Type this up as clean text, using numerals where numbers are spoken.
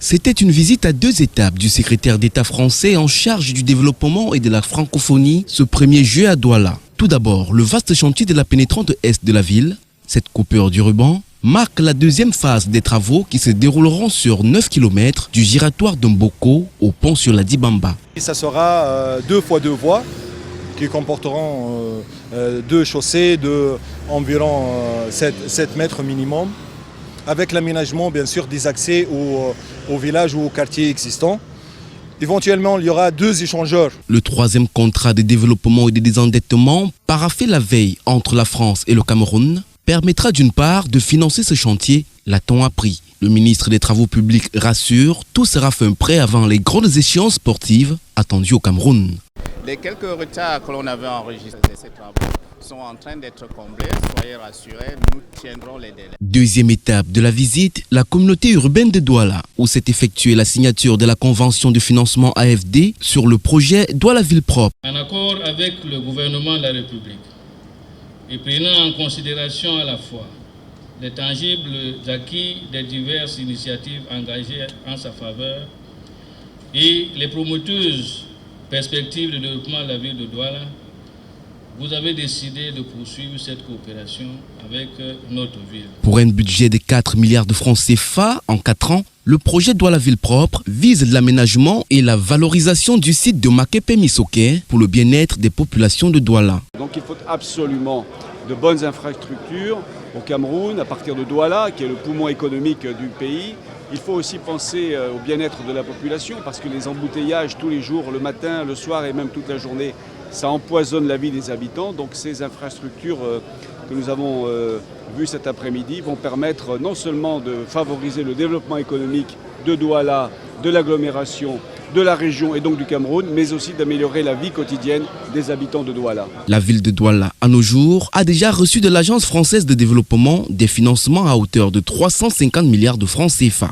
C'était une visite à 2 étapes du secrétaire d'État français en charge du développement et de la francophonie ce 1er juillet à Douala. Tout d'abord, le vaste chantier de la pénétrante est de la ville. Cette coupure du ruban marque la 2e phase des travaux qui se dérouleront sur 9 km du giratoire de Mboko au pont sur la Dibamba. Ça sera 2 fois 2 voies qui comporteront 2 chaussées de environ 7 mètres minimum, avec l'aménagement bien sûr des accès au village ou au quartier existant. Éventuellement, il y aura 2 échangeurs. Le 3e contrat de développement et de désendettement, paraphé la veille entre la France et le Cameroun, permettra d'une part de financer ce chantier, l'a-t-on appris. Le ministre des Travaux publics rassure, tout sera fait prêt avant les grandes échéances sportives attendues au Cameroun. Les quelques retards que l'on avait enregistrés de ces travaux sont en train d'être comblés. Soyez rassurés, nous tiendrons les délais. 2e étape de la visite, la communauté urbaine de Douala, où s'est effectuée la signature de la convention de financement AFD sur le projet Douala Ville Propre. En accord avec le gouvernement de la République et prenant en considération à la fois les tangibles acquis des diverses initiatives engagées en sa faveur et les promoteuses perspectives de développement de la ville de Douala, vous avez décidé de poursuivre cette coopération avec notre ville. Pour un budget de 4 milliards de francs CFA en 4 ans, le projet Douala Ville Propre vise l'aménagement et la valorisation du site de Makepe-Misoké pour le bien-être des populations de Douala. Donc il faut absolument de bonnes infrastructures au Cameroun, à partir de Douala, qui est le poumon économique du pays. Il faut aussi penser au bien-être de la population, parce que les embouteillages tous les jours, le matin, le soir et même toute la journée, ça empoisonne la vie des habitants. Donc ces infrastructures que nous avons vues cet après-midi vont permettre non seulement de favoriser le développement économique de Douala, de l'agglomération, de la région et donc du Cameroun, mais aussi d'améliorer la vie quotidienne des habitants de Douala. La ville de Douala, à nos jours, a déjà reçu de l'Agence française de développement des financements à hauteur de 350 milliards de francs CFA.